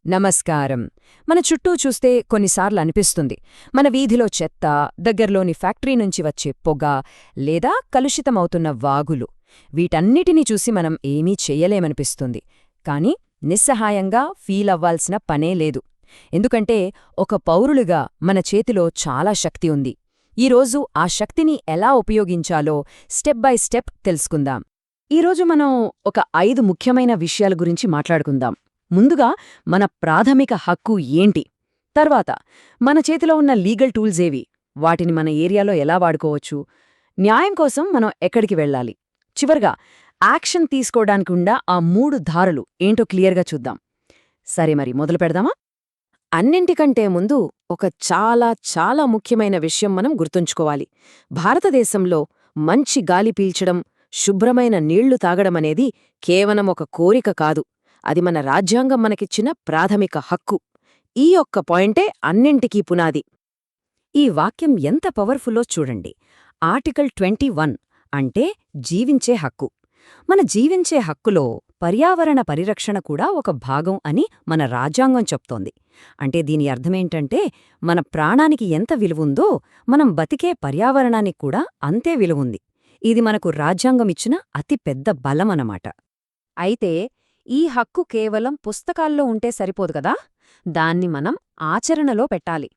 నమస్కారం. మన చుట్టూ చూస్తే కొన్నిసార్లు అనిపిస్తుంది, మన వీధిలో చెత్త, దగ్గర్లోని ఫ్యాక్టరీ నుంచి వచ్చే పొగ, లేదా కలుషితమవుతున్న వాగులు, వీటన్నిటినీ చూసి మనం ఏమీ చెయ్యలేమనిపిస్తుంది. కాని నిస్సహాయంగా ఫీలవ్వాల్సిన పనే లేదు. ఎందుకంటే ఒక పౌరులుగా మన చేతిలో చాలా శక్తి ఉంది. ఈరోజు ఆ శక్తిని ఎలా ఉపయోగించాలో స్టెప్ బై స్టెప్ తెలుసుకుందాం. ఈరోజు మనం ఒక 5 ముఖ్యమైన విషయాల గురించి మాట్లాడుకుందాం. ముందుగా మన ప్రాథమిక హక్కు ఏంటి, తర్వాత మన చేతిలో ఉన్న లీగల్ టూల్స్ ఏవి, వాటిని మన ఏరియాలో ఎలా వాడుకోవచ్చు, న్యాయం కోసం మనం ఎక్కడికి వెళ్ళాలి, చివరగా యాక్షన్ తీసుకోవడానికుండా ఆ 3 దారులు ఏంటో క్లియర్గా చూద్దాం. సరే, మరి మొదలు పెడదామా? అన్నింటికంటే ముందు ఒక చాలా ముఖ్యమైన విషయం మనం గుర్తుంచుకోవాలి. భారతదేశంలో మంచి గాలి పీల్చడం, శుభ్రమైన నీళ్లు తాగడమనేది కేవలం ఒక కోరిక కాదు, అది మన రాజ్యాంగం మనకిచ్చిన ప్రాథమిక హక్కు. ఈ ఒక్క పాయింటే అన్నింటికీ పునాది. ఈ వాక్యం ఎంత పవర్ఫుల్లో చూడండి. ఆర్టికల్ 21 అంటే జీవించే హక్కు. మన జీవించే హక్కులో పర్యావరణ పరిరక్షణ కూడా ఒక భాగం అని మన రాజ్యాంగం చెప్తోంది. అంటే దీని అర్థమేంటంటే, మన ప్రాణానికి ఎంత విలువుందో మనం బతికే పర్యావరణానికి కూడా అంతే విలువుంది. ఇది మనకు రాజ్యాంగమిచ్చిన అతిపెద్ద బలమన్నమాట. అయితే ఈ హక్కు కేవలం పుస్తకాల్లో ఉంటే సరిపోదు కదా, దాన్ని మనం ఆచరణలో పెట్టాలి.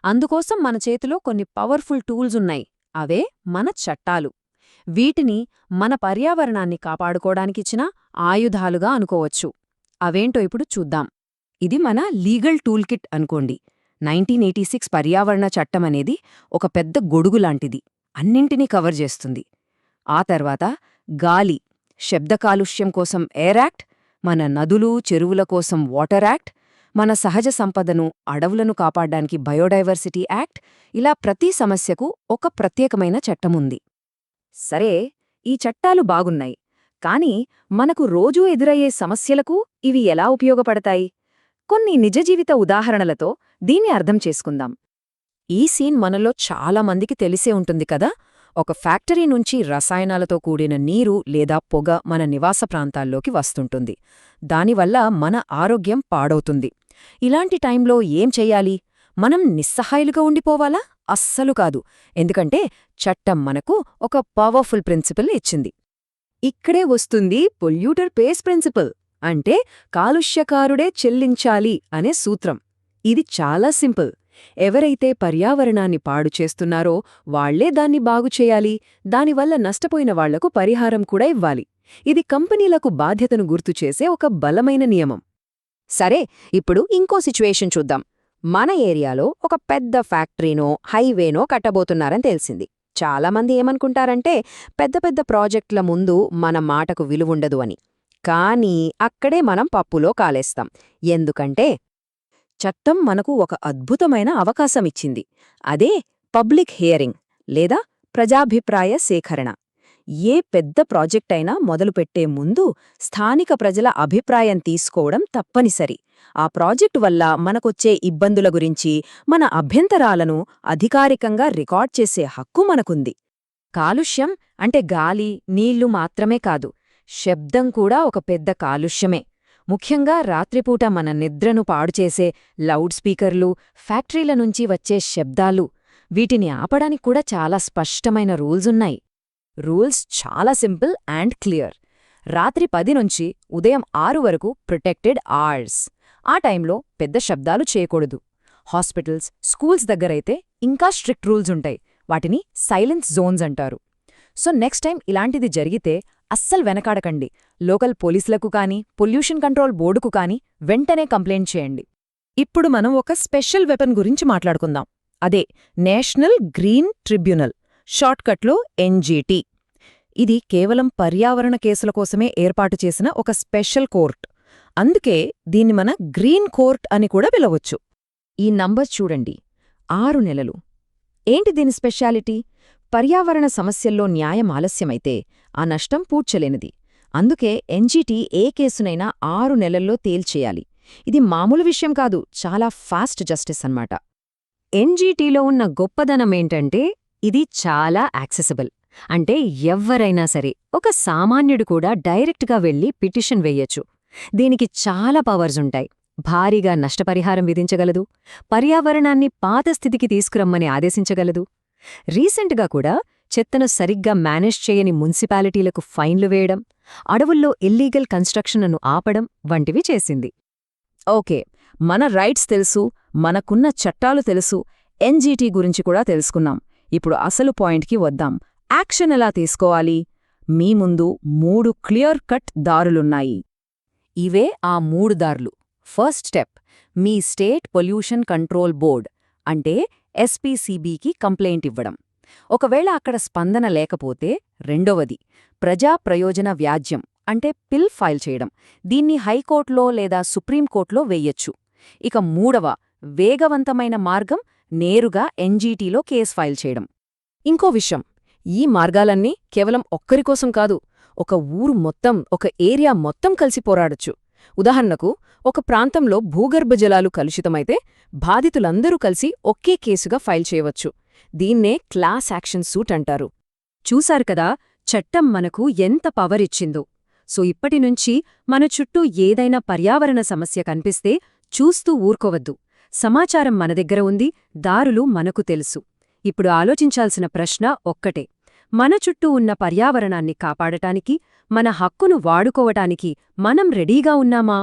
అందుకోసం మన చేతిలో కొన్ని పవర్ఫుల్ టూల్స్ ఉన్నాయి. అవే మన చట్టాలు. వీటిని మన పర్యావరణాన్ని కాపాడుకోవడానికిచ్చిన ఆయుధాలుగా అనుకోవచ్చు. అవేంటో ఇప్పుడు చూద్దాం. ఇది మన లీగల్ టూల్ కిట్ అనుకోండి. 1986 పర్యావరణ చట్టమనేది ఒక పెద్ద గొడుగులాంటిది, అన్నింటినీ కవర్ చేస్తుంది. ఆ తర్వాత గాలి, శబ్ద కాలుష్యం కోసం ఎయిర్ యాక్ట్, మన నదులు, చెరువుల కోసం వాటర్ యాక్ట్, మన సహజ సంపదను, అడవులను కాపాడ్డానికి బయోడైవర్సిటీ యాక్ట్, ఇలా ప్రతి సమస్యకు ఒక ప్రత్యేకమైన చట్టముంది. సరే, ఈ చట్టాలు బాగున్నాయి, కాని మనకు రోజూ ఎదురయ్యే సమస్యలకు ఇవి ఎలా ఉపయోగపడతాయి? కొన్ని నిజజీవిత ఉదాహరణలతో దీన్ని అర్థం చేసుకుందాం. ఈ సీన్ మనలో చాలా మందికి తెలిసే ఉంటుంది కదా. ఒక ఫ్యాక్టరీ నుంచి రసాయనాలతో కూడిన నీరు లేదా పొగ మన నివాస ప్రాంతాల్లోకి వస్తుంటుంది. దానివల్ల మన ఆరోగ్యం పాడవుతుంది. ఇలాంటి టైంలో ఏం చెయ్యాలి? మనం నిస్సహాయులుగా ఉండిపోవాలా? అస్సలు కాదు. ఎందుకంటే చట్టం మనకు ఒక పవర్ఫుల్ ప్రిన్సిపల్ ఇచ్చింది. ఇక్కడే వస్తుంది పొల్యూటర్ పేస్ ప్రిన్సిపల్, అంటే కాలుష్యకారుడే చెల్లించాలి అనే సూత్రం. ఇది చాలా సింపుల్. ఎవరైతే పర్యావరణాన్ని పాడు చేస్తున్నారో వాళ్లే దాన్ని బాగుచేయాలి. దానివల్ల నష్టపోయిన వాళ్లకు పరిహారం కూడా ఇవ్వాలి. ఇది కంపెనీలకు బాధ్యతను గుర్తుచేసే ఒక బలమైన నియమం. సరే, ఇప్పుడు ఇంకో సిచ్యువేషన్ చూద్దాం. మన ఏరియాలో ఒక పెద్ద ఫ్యాక్టరీనో హైవేనో కట్టబోతున్నారని తెలిసింది. చాలామంది ఏమనుకుంటారంటే, పెద్ద పెద్ద ప్రాజెక్టుల ముందు మన మాటకు విలువుండదు అని. కానీ అక్కడే మనం పప్పులో కాలేస్తాం. ఎందుకంటే చట్టం మనకు ఒక అద్భుతమైన అవకాశమిచ్చింది. అదే పబ్లిక్ హియరింగ్ లేదా ప్రజాభిప్రాయ సేకరణ. ఏ పెద్ద ప్రాజెక్టైనా మొదలుపెట్టే ముందు స్థానిక ప్రజల అభిప్రాయం తీసుకోవడం తప్పనిసరి. ఆ ప్రాజెక్టు వల్ల మనకొచ్చే ఇబ్బందుల గురించి, మన అభ్యంతరాలను అధికారికంగా రికార్డ్ చేసే హక్కు మనకుంది. కాలుష్యం అంటే గాలి, నీళ్లు మాత్రమే కాదు, శబ్దం కూడా ఒక పెద్ద కాలుష్యమే. ముఖ్యంగా రాత్రిపూట మన నిద్రను పాడుచేసే లౌడ్ స్పీకర్లు, ఫ్యాక్టరీల నుంచి వచ్చే శబ్దాలు, వీటిని ఆపడానికి కూడా చాలా స్పష్టమైన రూల్సున్నాయి. రూల్స్ చాలా సింపుల్ అండ్ క్లియర్. రాత్రి 10 నుంచి ఉదయం 6 వరకు ప్రొటెక్టెడ్ అవర్స్. ఆ టైంలో పెద్ద శబ్దాలు చేయకూడదు. హాస్పిటల్స్, స్కూల్స్ దగ్గరైతే ఇంకా స్ట్రిక్ట్ రూల్సుంటాయి. వాటిని సైలెన్స్ జోన్స్ అంటారు. సో నెక్స్ట్ టైం ఇలాంటిది జరిగితే అస్సలు వెనకాడకండి. లోకల్ పోలీసులకు కానీ, పొల్యూషన్ కంట్రోల్ బోర్డుకు కానీ వెంటనే కంప్లైంట్ చేయండి. ఇప్పుడు మనం ఒక స్పెషల్ వెపన్ గురించి మాట్లాడుకుందాం. అదే నేషనల్ గ్రీన్ ట్రిబ్యునల్, షార్ట్కట్లో ఎన్జీటీ. ఇది కేవలం పర్యావరణ కేసుల కోసమే ఏర్పాటు చేసిన ఒక స్పెషల్ కోర్ట్. అందుకే దీన్ని మన గ్రీన్ కోర్ట్ అని కూడా పిలవచ్చు. ఈ నంబర్ చూడండి, 6 నెలలు. ఏంటి దీని స్పెషాలిటీ? పర్యావరణ సమస్యల్లో న్యాయం ఆలస్యమైతే ఆ నష్టం పూడ్చలేనిది. అందుకే ఎన్జీటీ ఏ కేసునైనా 6 నెలల్లో తేల్చేయాలి. ఇది మామూలు విషయం కాదు, చాలా ఫాస్ట్ జస్టిస్ అన్నమాట. ఎన్జీటీలో ఉన్న గొప్పదనమేంటంటే ఇది చాలా యాక్సెసిబుల్. అంటే ఎవ్వరైనా సరే, ఒక సామాన్యుడు కూడా డైరెక్ట్గా వెళ్లి పిటిషన్ వెయ్యొచ్చు. దీనికి చాలా పవర్స్ ఉంటాయి. భారీగా నష్టపరిహారం విధించగలదు, పర్యావరణాన్ని పాత స్థితికి తీసుకురమ్మని ఆదేశించగలదు. రీసెంట్గా కూడా చెత్తను సరిగ్గా మేనేజ్ చేయని మున్సిపాలిటీలకు ఫైన్లు వేయడం, అడవుల్లో ఇల్లీగల్ కన్స్ట్రక్షన్ను ఆపడం వంటివి చేసింది. ఓకే, మన రైట్స్ తెలుసు, మనకున్న చట్టాలు తెలుసు, ఎన్జీటీ గురించి కూడా తెలుసుకున్నాం. ఇప్పుడు అసలు పాయింట్కి వద్దాం. యాక్షన్ ఎలా తీసుకోవాలి? మీ ముందు 3 క్లియర్ కట్ దారులున్నాయి. ఇవే ఆ 3 దారులు. ఫస్ట్ స్టెప్, మీ స్టేట్ పొల్యూషన్ కంట్రోల్ బోర్డ్ అంటే ఎస్పీసీబీకి కంప్లైంట్ ఇవ్వడం. ఒకవేళ అక్కడ స్పందన లేకపోతే రెండవది, ప్రజా ప్రయోజన వ్యాజ్యం అంటే పిల్ ఫైల్ చేయడం. దీన్ని హైకోర్టులో లేదా సుప్రీంకోర్టులో వెయ్యొచ్చు. ఇక మూడవ, వేగవంతమైన మార్గం, నేరుగా ఎన్జీటీలో కేస్ ఫైల్ చేయడం. ఇంకో విషయం, ఈ మార్గాలన్నీ కేవలం ఒక్కరికోసం కాదు, ఒక ఊరు మొత్తం, ఒక ఏరియా మొత్తం కలిసి పోరాడొచ్చు. ఉదాహరణకు, ఒక ప్రాంతంలో భూగర్భ జలాలు కలుషితమైతే బాధితులందరూ కలిసి ఒకే కేసుగా ఫైల్ చేయవచ్చు. దీన్నే క్లాస్ యాక్షన్ సూట్ అంటారు. చూశారు కదా, చట్టం మనకు ఎంత పవర్ ఇచ్చిందో. సో ఇప్పటినుంచి మన చుట్టూ ఏదైనా పర్యావరణ సమస్య కనిపిస్తే చూస్తూ ఊరుకోవద్దు. సమాచారం మన దగ్గర ఉంది, దారులు మనకు తెలుసు. ఇప్పుడు ఆలోచించాల్సిన ప్రశ్న ఒక్కటే, మన చుట్టూ ఉన్న పర్యావరణాన్ని కాపాడటానికి, మన హక్కును వాడుకోవటానికి మనం రెడీగా ఉన్నామా?